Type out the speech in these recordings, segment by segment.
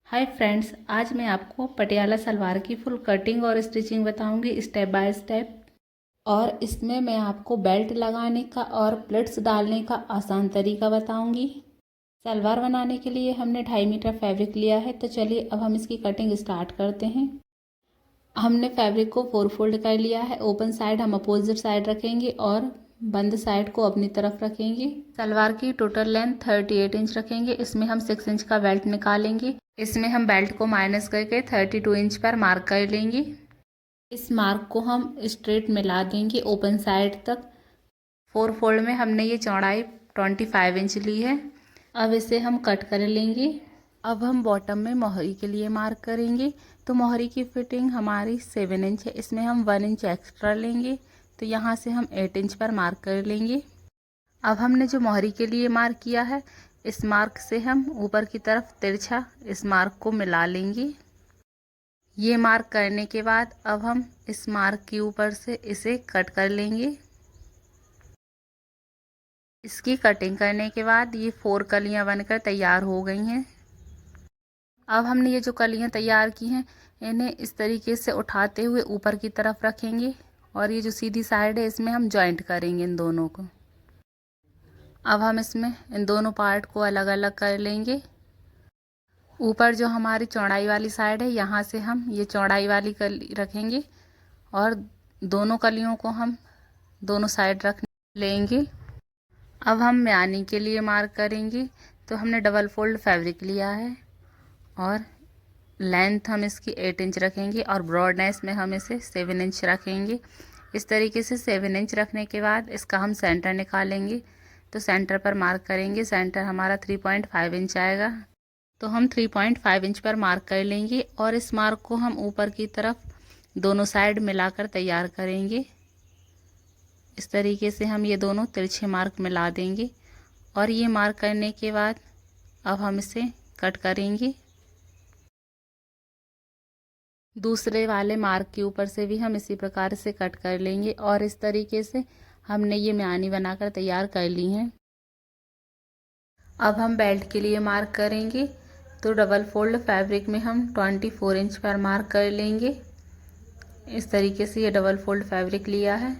Hi friends, आज मैं आपको पटियाला सलवार की फुल कटिंग और स्टिचिंग बताऊंगी स्टेप बाय स्टेप। और इसमें मैं आपको बेल्ट लगाने का और प्लिट्स डालने का आसान तरीका बताऊंगी। सलवार बनाने के लिए हमने 2.5 मीटर फैब्रिक लिया है। तो चलिए अब हम इसकी कटिंग स्टार्ट करते हैं। हमने फैब्रिक को 4 फोल्ड कर लिया है। ओपन साइड हम अपोजिट साइड रखेंगे और बंद साइड को अपनी तरफ रखेंगे। सलवार की टोटल लेंथ 38 इंच रखेंगे। इसमें हम 6 इंच का बेल्ट निकालेंगे। इसमें हम बेल्ट को माइनस करके 32 इंच पर मार्क कर लेंगे। इस मार्क को हम स्ट्रेट मिला देंगे ओपन साइड तक। 4 फोल्ड में हमने ये चौड़ाई 25 इंच ली है। अब इसे हम कट कर लेंगे। अब हम बॉटम में मोहरी के लिए मार्क करेंगे। तो मोहरी की फिटिंग हमारी 7 इंच है। इसमें हम 1 इंच एक्स्ट्रा लेंगे। तो यहाँ से हम 8 इंच पर मार्क कर लेंगे। अब हमने जो मोहरी के लिए मार्क किया है, इस मार्क से हम ऊपर की तरफ तिरछा इस मार्क को मिला लेंगे। ये मार्क करने के बाद अब हम इस मार्क के ऊपर से इसे कट कर लेंगे। इसकी कटिंग करने के बाद ये 4 कलियां बनकर तैयार हो गई हैं। अब हमने ये जो कलियां तैयार की हैं, इन्हें इस तरीके से उठाते हुए ऊपर की तरफ रखेंगे और ये जो सीधी साइड है इसमें हम जॉइंट करेंगे इन दोनों को। अब हम इसमें इन दोनों पार्ट को अलग अलग कर लेंगे। ऊपर जो हमारी चौड़ाई वाली साइड है, यहाँ से हम ये चौड़ाई वाली कली रखेंगे और दोनों कलियों को हम दोनों साइड रख लेंगे। अब हम म्यानी के लिए मार्क करेंगे। तो हमने डबल फोल्ड फैब्रिक लिया है और लेंथ हम इसकी 8 इंच रखेंगे और ब्रॉडनेस में हम इसे 7 इंच रखेंगे। इस तरीके से 7 इंच रखने के बाद इसका हम सेंटर निकालेंगे। तो सेंटर पर मार्क करेंगे। सेंटर हमारा 3.5 इंच आएगा। तो हम 3.5 इंच पर मार्क कर लेंगे और इस मार्क को हम ऊपर की तरफ दोनों साइड मिलाकर तैयार करेंगे। इस तरीके से हम ये दोनों तिरछे मार्क मिला देंगे और ये मार्क करने के बाद अब हम इसे कट करेंगे। दूसरे वाले मार्क के ऊपर से भी हम इसी प्रकार से कट कर लेंगे और इस तरीके से हमने ये म्यानी बनाकर तैयार कर ली है। अब हम बेल्ट के लिए मार्क करेंगे। तो डबल फोल्ड फैब्रिक में हम 24 इंच पर मार्क कर लेंगे। इस तरीके से ये डबल फोल्ड फैब्रिक लिया है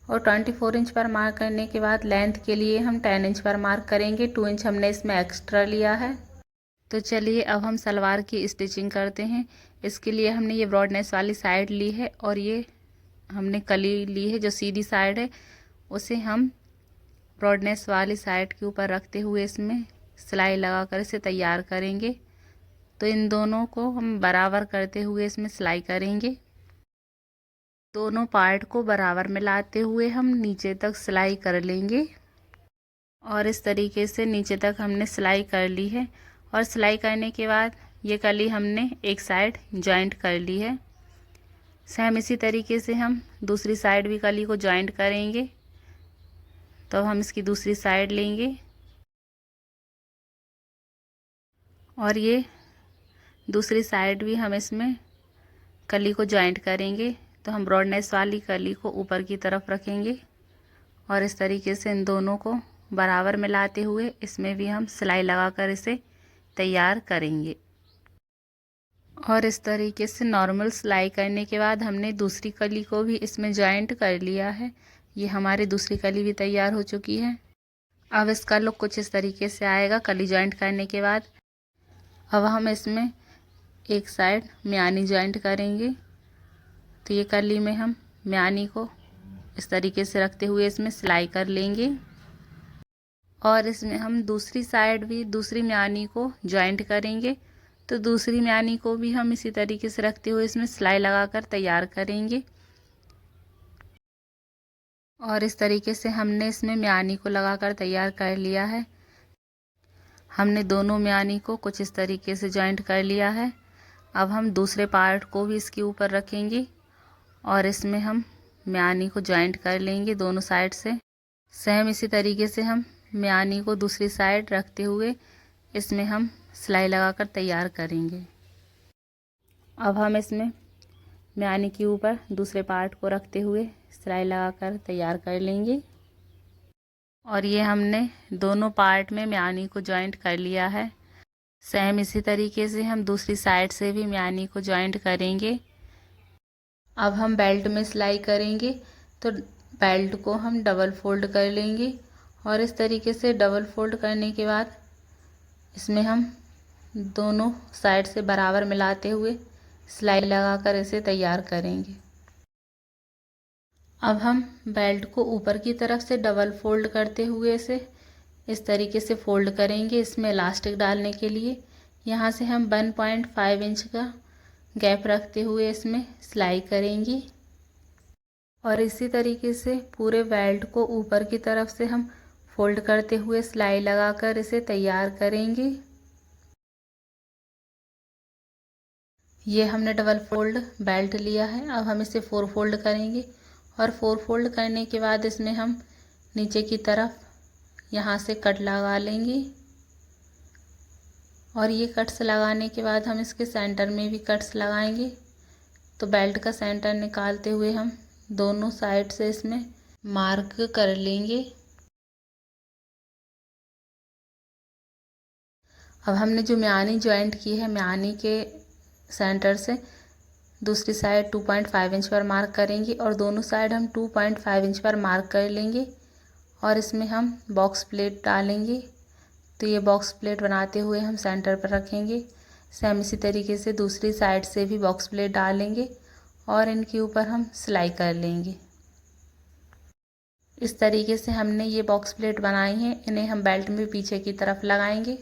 और 24 इंच पर मार्क करने के बाद लेंथ के लिए हम 10 इंच पर मार्क करेंगे। 2 इंच हमने इसमें एक्स्ट्रा लिया है। तो चलिए अब हम सलवार की स्टिचिंग करते हैं। इसके लिए हमने ये ब्रॉडनेस वाली साइड ली है और ये हमने कली ली है जो सीधी साइड है, उसे हम ब्रॉडनेस वाली साइड के ऊपर रखते हुए इसमें सिलाई लगाकर इसे तैयार करेंगे। तो इन दोनों को हम बराबर करते हुए इसमें सिलाई करेंगे। दोनों पार्ट को बराबर मिलाते हुए हम नीचे तक सिलाई कर लेंगे और इस तरीके से नीचे तक हमने सिलाई कर ली है। और सिलाई करने के बाद ये कली हमने एक साइड जॉइंट कर ली है। सेम इसी तरीके से हम दूसरी साइड भी कली को जॉइंट करेंगे। तो हम इसकी दूसरी साइड लेंगे और ये दूसरी साइड भी हम इसमें कली को जॉइंट करेंगे। तो हम ब्रॉडनेस वाली कली को ऊपर की तरफ रखेंगे और इस तरीके से इन दोनों को बराबर मिलाते हुए इसमें भी हम सिलाई लगाकर इसे तैयार करेंगे। और इस तरीके से नॉर्मल सिलाई करने के बाद हमने दूसरी कली को भी इसमें जॉइंट कर लिया है। ये हमारी दूसरी कली भी तैयार हो चुकी है। अब इसका लुक कुछ इस तरीके से आएगा कली जॉइंट करने के बाद। अब हम इसमें एक साइड म्यानी जॉइंट करेंगे। तो ये कली में हम म्यानी को इस तरीके से रखते हुए इसमें सिलाई कर लेंगे और इसमें हम दूसरी साइड भी दूसरी म्यानी को जॉइंट करेंगे। तो दूसरी म्यानी को भी हम इसी तरीके से रखते हुए इसमें सिलाई लगाकर तैयार करेंगे और इस तरीके से हमने इसमें म्यानी को लगाकर तैयार कर लिया है। हमने दोनों म्यानी को कुछ इस तरीके से जॉइंट कर लिया है। अब हम दूसरे पार्ट को भी इसके ऊपर रखेंगे और इसमें हम म्यानी को जॉइंट कर लेंगे दोनों साइड से। सेम इसी तरीके से हम म्यानी को दूसरी साइड रखते हुए इसमें हम सिलाई लगाकर तैयार करेंगे। अब हम इसमें म्यानी के ऊपर दूसरे पार्ट को रखते हुए सिलाई लगाकर तैयार कर लेंगे और ये हमने दोनों पार्ट में म्यानी को जॉइंट कर लिया है। सेम इसी तरीके से हम दूसरी साइड से भी म्यानी को जॉइंट करेंगे। अब हम बेल्ट में सिलाई करेंगे, तो बेल्ट को हम डबल फोल्ड कर लेंगे और इस तरीके से डबल फोल्ड करने के बाद इसमें हम दोनों साइड से बराबर मिलाते हुए सिलाई लगाकर इसे तैयार करेंगे। अब हम बेल्ट को ऊपर की तरफ से डबल फोल्ड करते हुए इसे इस तरीके से फोल्ड करेंगे। इसमें इलास्टिक डालने के लिए यहाँ से हम 1.5 इंच का गैप रखते हुए इसमें सिलाई करेंगे और इसी तरीके से पूरे बेल्ट को ऊपर की तरफ से हम फोल्ड करते हुए सिलाई लगाकर इसे तैयार करेंगे। ये हमने डबल फोल्ड बेल्ट लिया है। अब हम इसे 4 फोल्ड करेंगे और 4 फोल्ड करने के बाद इसमें हम नीचे की तरफ यहाँ से कट लगा लेंगे और ये कट्स लगाने के बाद हम इसके सेंटर में भी कट्स लगाएंगे। तो बेल्ट का सेंटर निकालते हुए हम दोनों साइड से इसमें मार्क कर लेंगे। अब हमने जो म्यानी जॉइंट की है, म्यानी के सेंटर से दूसरी साइड 2.5 इंच पर मार्क करेंगे और दोनों साइड हम 2.5 इंच पर मार्क कर लेंगे और इसमें हम बॉक्स प्लेट डालेंगे। तो ये बॉक्स प्लेट बनाते हुए हम सेंटर पर रखेंगे। सेम इसी तरीके से दूसरी साइड से भी बॉक्स प्लेट डालेंगे और इनके ऊपर हम सिलाई कर लेंगे। इस तरीके से हमने ये बॉक्स प्लेट बनाई है, इन्हें हम बेल्ट में पीछे की तरफ लगाएंगे।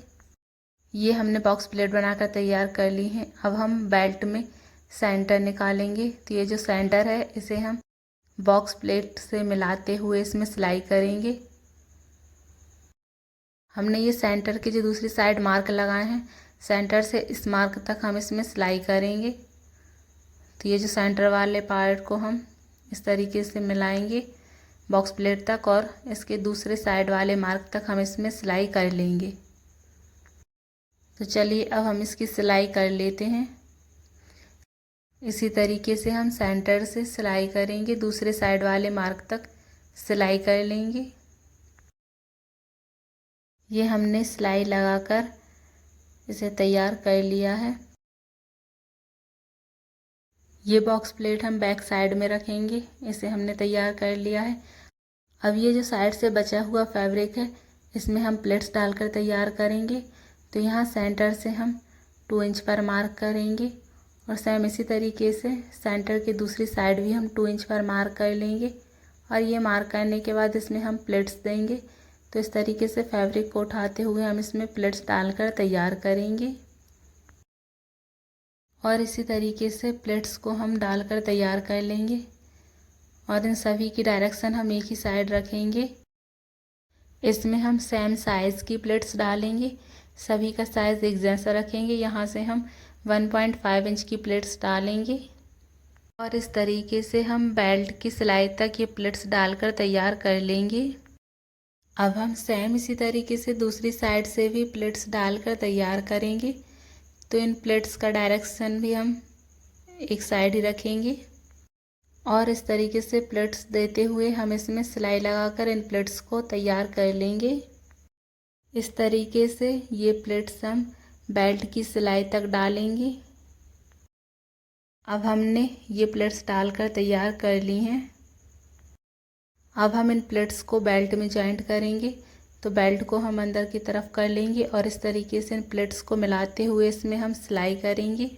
ये हमने बॉक्स प्लेट बनाकर तैयार कर ली है। अब हम बेल्ट में सेंटर निकालेंगे। तो ये जो सेंटर है इसे हम बॉक्स प्लेट से मिलाते हुए इसमें सिलाई करेंगे। हमने ये सेंटर की जो दूसरी साइड मार्क लगाए हैं, सेंटर से इस मार्क तक हम इसमें सिलाई करेंगे। तो ये जो सेंटर वाले पार्ट को हम इस तरीके से मिलाएंगे बॉक्स प्लेट तक और इसके दूसरे साइड वाले मार्क तक हम इसमें सिलाई कर लेंगे। तो चलिए अब हम इसकी सिलाई कर लेते हैं। इसी तरीके से हम सेंटर से सिलाई करेंगे, दूसरे साइड वाले मार्क तक सिलाई कर लेंगे। ये हमने सिलाई लगाकर इसे तैयार कर लिया है। ये बॉक्स प्लेट हम बैक साइड में रखेंगे। इसे हमने तैयार कर लिया है। अब ये जो साइड से बचा हुआ फैब्रिक है, इसमें हम प्लेट्स डालकर तैयार करेंगे। तो यहाँ सेंटर से हम 2 इंच पर मार्क करेंगे और सेम इसी तरीके से सेंटर की दूसरी साइड भी हम 2 इंच पर मार्क कर लेंगे और ये मार्क करने के बाद इसमें हम प्लेट्स देंगे। तो इस तरीके से फैब्रिक को उठाते हुए हम इसमें प्लेट्स डालकर तैयार करेंगे और इसी तरीके से प्लेट्स को हम डालकर तैयार कर लेंगे और इन सभी की डायरेक्शन हम एक ही साइड रखेंगे। इसमें हम सेम साइज़ की प्लेट्स डालेंगे, सभी का साइज़ एक जैसा रखेंगे। यहाँ से हम 1.5 इंच की प्लेट्स डालेंगे और इस तरीके से हम बेल्ट की सिलाई तक ये प्लेट्स डालकर तैयार कर लेंगे। अब हम सेम इसी तरीके से दूसरी साइड से भी प्लेट्स डालकर तैयार करेंगे। तो इन प्लेट्स का डायरेक्शन भी हम एक साइड ही रखेंगे और इस तरीके से प्लेट्स देते हुए हम इसमें सिलाई लगाकर इन प्लेट्स को तैयार कर लेंगे। इस तरीके से ये प्लेट्स हम बेल्ट की सिलाई तक डालेंगे। अब हमने ये प्लेट्स डालकर तैयार कर ली हैं। अब हम इन प्लेट्स को बेल्ट में जॉइंट करेंगे। तो बेल्ट को हम अंदर की तरफ कर लेंगे और इस तरीके से इन प्लेट्स को मिलाते हुए इसमें हम सिलाई करेंगे।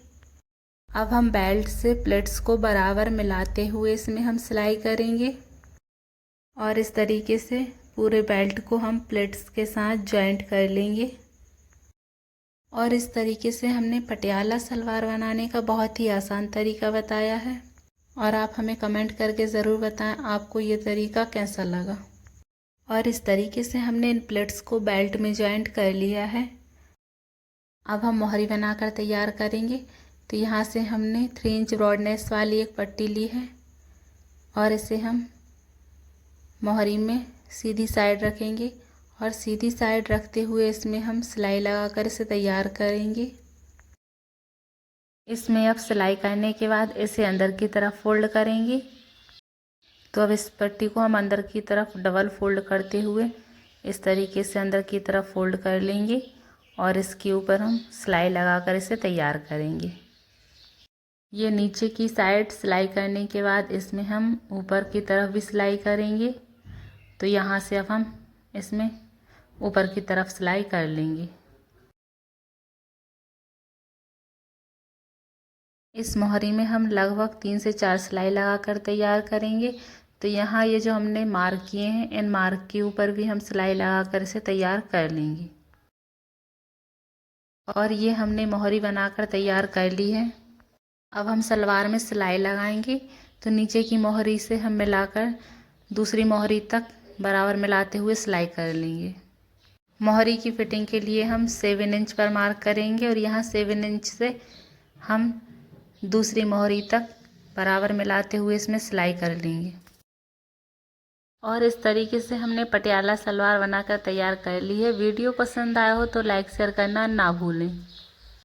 अब हम बेल्ट से प्लेट्स को बराबर मिलाते हुए इसमें हम सिलाई करेंगे और इस तरीके से पूरे बेल्ट को हम प्लेट्स के साथ जॉइंट कर लेंगे। और इस तरीके से हमने पटियाला सलवार बनाने का बहुत ही आसान तरीका बताया है और आप हमें कमेंट करके ज़रूर बताएं आपको ये तरीका कैसा लगा। और इस तरीके से हमने इन प्लेट्स को बेल्ट में जॉइंट कर लिया है। अब हम मोहरी बनाकर तैयार करेंगे। तो यहाँ से हमने 3 इंच ब्रॉडनेस वाली एक पट्टी ली है और इसे हम मोहरी में सीधी साइड रखेंगे और सीधी साइड रखते हुए इसमें हम सिलाई लगाकर इसे तैयार करेंगे। इसमें अब सिलाई करने के बाद इसे अंदर की तरफ फोल्ड करेंगे। तो अब इस पट्टी को हम अंदर की तरफ डबल फोल्ड करते हुए इस तरीके से अंदर की तरफ फोल्ड कर लेंगे और इसके ऊपर हम सिलाई लगाकर इसे तैयार करेंगे। ये नीचे की साइड सिलाई करने के बाद इसमें हम ऊपर की तरफ भी सिलाई करेंगे। तो यहाँ से अब हम इसमें ऊपर की तरफ सिलाई कर लेंगे। इस मोहरी में हम लगभग 3 से 4 सिलाई लगाकर तैयार करेंगे। तो यहाँ ये जो हमने मार्क किए हैं, इन मार्क के ऊपर भी हम सिलाई लगाकर इसे तैयार कर लेंगे। और ये हमने मोहरी बनाकर तैयार कर ली है। अब हम सलवार में सिलाई लगाएंगे। तो नीचे की मोहरी से हम मिलाकर दूसरी मोहरी तक बराबर मिलाते हुए सिलाई कर लेंगे। मोहरी की फिटिंग के लिए हम 7 इंच पर मार्क करेंगे और यहाँ 7 इंच से हम दूसरी मोहरी तक बराबर मिलाते हुए इसमें सिलाई कर लेंगे। और इस तरीके से हमने पटियाला सलवार बनाकर तैयार कर ली है। वीडियो पसंद आया हो तो लाइक शेयर करना ना भूलें।